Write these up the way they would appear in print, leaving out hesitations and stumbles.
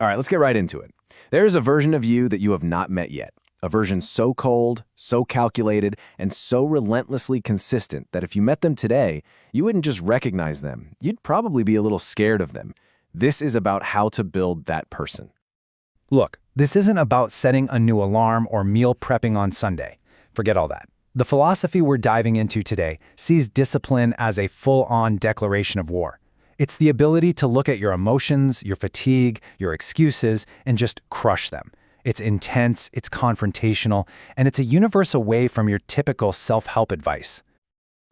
All right, let's get right into it. There's a version of you that you have not met yet. A version so cold, so calculated, and so relentlessly consistent that if you met them today, you wouldn't just recognize them. You'd probably be a little scared of them. This is about how to build that person. Look, this isn't about setting a new alarm or meal prepping on Sunday. Forget all that. The philosophy we're diving into today sees discipline as a full-on declaration of war. It's the ability to look at your emotions, your fatigue, your excuses, and just crush them. It's intense, it's confrontational, and it's a universe away from your typical self-help advice.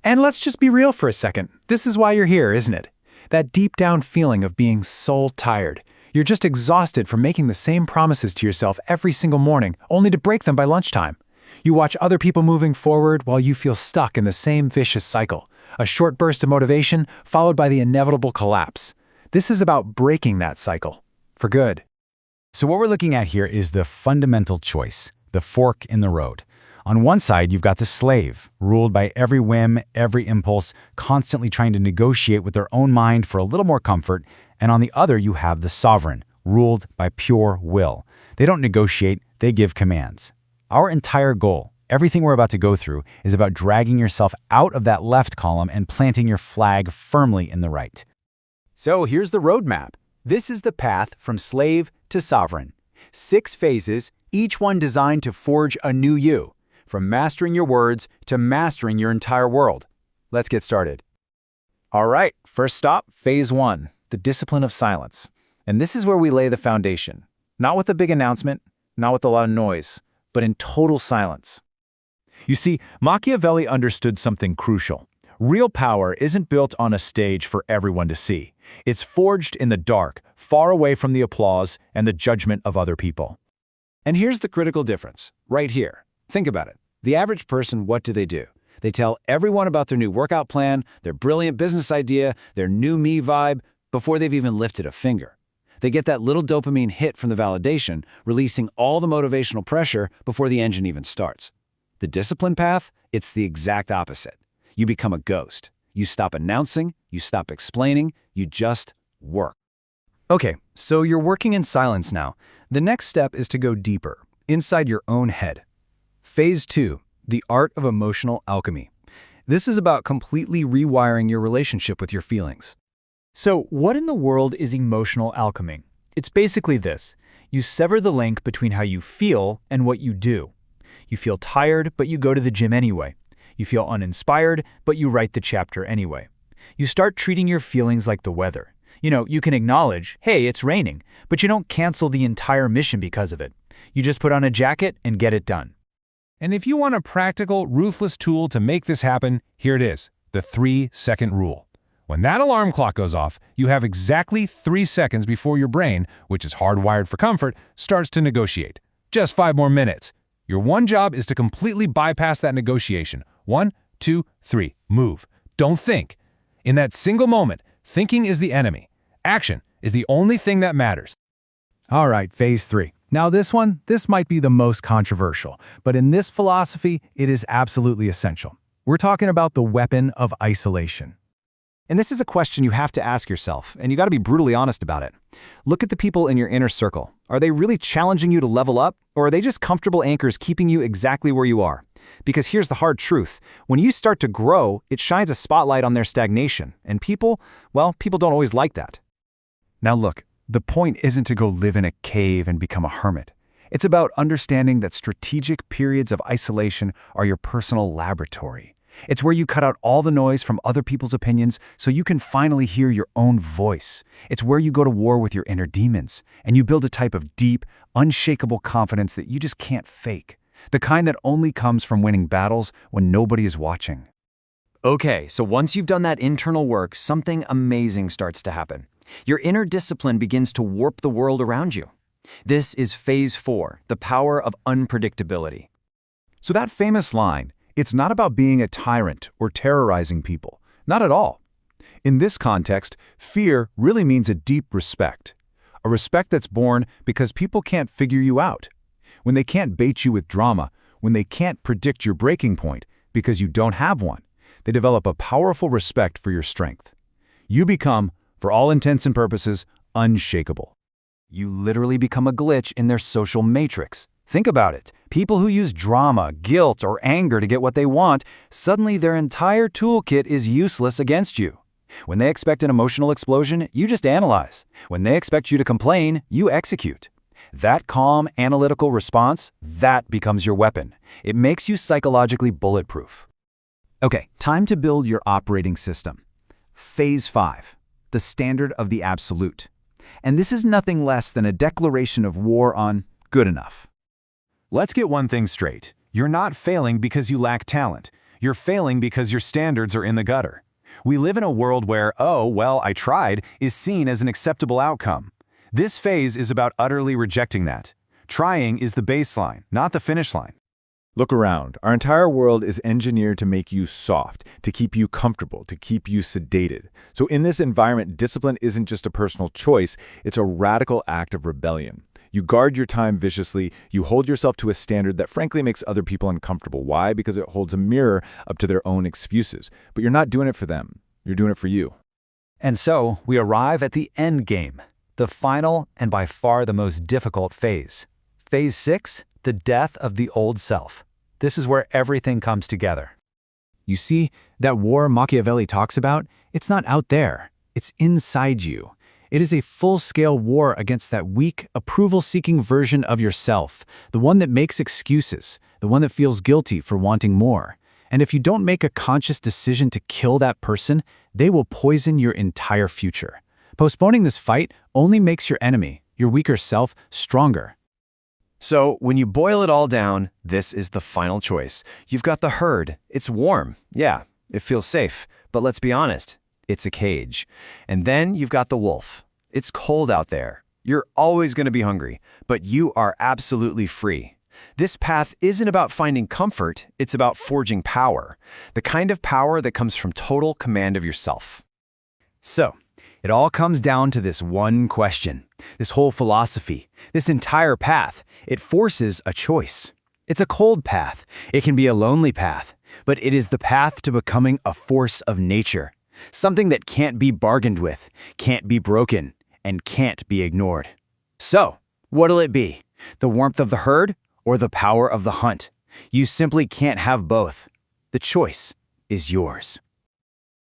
And let's just be real for a second. This is why you're here, isn't it? That deep down feeling of being soul tired. You're just exhausted from making the same promises to yourself every single morning, only to break them by lunchtime. You watch other people moving forward while you feel stuck in the same vicious cycle. A short burst of motivation followed by the inevitable collapse. This is about breaking that cycle. For good. So what we're looking at here is the fundamental choice, the fork in the road. On one side, you've got the slave, ruled by every whim, every impulse, constantly trying to negotiate with their own mind for a little more comfort. And on the other, you have the sovereign, ruled by pure will. They don't negotiate, they give commands. Our entire goal, everything we're about to go through, is about dragging yourself out of that left column and planting your flag firmly in the right. So here's the roadmap. This is the path from slave to sovereign. 6 phases, each one designed to forge a new you, from mastering your words to mastering your entire world. Let's get started. All right, first stop, phase 1, the discipline of silence. And this is where we lay the foundation. Not with a big announcement, not with a lot of noise, but in total silence. You see, Machiavelli understood something crucial. Real power isn't built on a stage for everyone to see. It's forged in the dark, far away from the applause and the judgment of other people. And here's the critical difference, right here. Think about it. The average person, what do? They tell everyone about their new workout plan, their brilliant business idea, their new me vibe, before they've even lifted a finger. They get that little dopamine hit from the validation, releasing all the motivational pressure before the engine even starts. The discipline path, it's the exact opposite. You become a ghost. You stop announcing, you stop explaining, you just work. Okay, so you're working in silence now. The next step is to go deeper, inside your own head. Phase 2, the art of emotional alchemy. This is about completely rewiring your relationship with your feelings. So, what in the world is emotional alchemy? It's basically this. You sever the link between how you feel and what you do. You feel tired, but you go to the gym anyway. You feel uninspired, but you write the chapter anyway. You start treating your feelings like the weather. You can acknowledge, hey, it's raining, but you don't cancel the entire mission because of it. You just put on a jacket and get it done. And if you want a practical, ruthless tool to make this happen, here it is, the 3-second rule. When that alarm clock goes off, you have exactly 3 seconds before your brain, which is hardwired for comfort, starts to negotiate. Just 5 more minutes. Your one job is to completely bypass that negotiation. 1, 2, 3, move. Don't think. In that single moment, thinking is the enemy. Action is the only thing that matters. All right, phase 3. Now this might be the most controversial, but in this philosophy, it is absolutely essential. We're talking about the weapon of isolation. And this is a question you have to ask yourself, and you got to be brutally honest about it. Look at the people in your inner circle. Are they really challenging you to level up, or are they just comfortable anchors keeping you exactly where you are? Because here's the hard truth. When you start to grow, it shines a spotlight on their stagnation, and people don't always like that. Now look, the point isn't to go live in a cave and become a hermit. It's about understanding that strategic periods of isolation are your personal laboratory. It's where you cut out all the noise from other people's opinions so you can finally hear your own voice. It's where you go to war with your inner demons, and you build a type of deep, unshakable confidence that you just can't fake. The kind that only comes from winning battles when nobody is watching. Okay, so once you've done that internal work, something amazing starts to happen. Your inner discipline begins to warp the world around you. This is phase 4, the power of unpredictability. So that famous line, it's not about being a tyrant or terrorizing people. Not at all. In this context, fear really means a deep respect. A respect that's born because people can't figure you out. When they can't bait you with drama, when they can't predict your breaking point because you don't have one, they develop a powerful respect for your strength. You become, for all intents and purposes, unshakable. You literally become a glitch in their social matrix. Think about it. People who use drama, guilt, or anger to get what they want, suddenly their entire toolkit is useless against you. When they expect an emotional explosion, you just analyze. When they expect you to complain, you execute. That calm, analytical response, that becomes your weapon. It makes you psychologically bulletproof. Okay, time to build your operating system. Phase 5, the standard of the absolute. And this is nothing less than a declaration of war on good enough. Let's get one thing straight. You're not failing because you lack talent. You're failing because your standards are in the gutter. We live in a world where, oh, well, I tried, is seen as an acceptable outcome. This phase is about utterly rejecting that. Trying is the baseline, not the finish line. Look around. Our entire world is engineered to make you soft, to keep you comfortable, to keep you sedated. So in this environment, discipline isn't just a personal choice, it's a radical act of rebellion. You guard your time viciously, you hold yourself to a standard that frankly makes other people uncomfortable. Why? Because it holds a mirror up to their own excuses. But you're not doing it for them, you're doing it for you. And so, we arrive at the end game, the final and by far the most difficult phase. Phase 6, the death of the old self. This is where everything comes together. You see, that war Machiavelli talks about, it's not out there, it's inside you. It is a full-scale war against that weak, approval-seeking version of yourself, the one that makes excuses, the one that feels guilty for wanting more. And if you don't make a conscious decision to kill that person, they will poison your entire future. Postponing this fight only makes your enemy, your weaker self, stronger. So, when you boil it all down, this is the final choice. You've got the herd. It's warm. Yeah, it feels safe. But let's be honest. It's a cage. And then you've got the wolf. It's cold out there. You're always going to be hungry, but you are absolutely free. This path isn't about finding comfort, it's about forging power. The kind of power that comes from total command of yourself. So, it all comes down to this one question. This whole philosophy, this entire path, it forces a choice. It's a cold path. It can be a lonely path, but it is the path to becoming a force of nature. Something that can't be bargained with, can't be broken, and can't be ignored. So, what'll it be? The warmth of the herd or the power of the hunt? You simply can't have both. The choice is yours.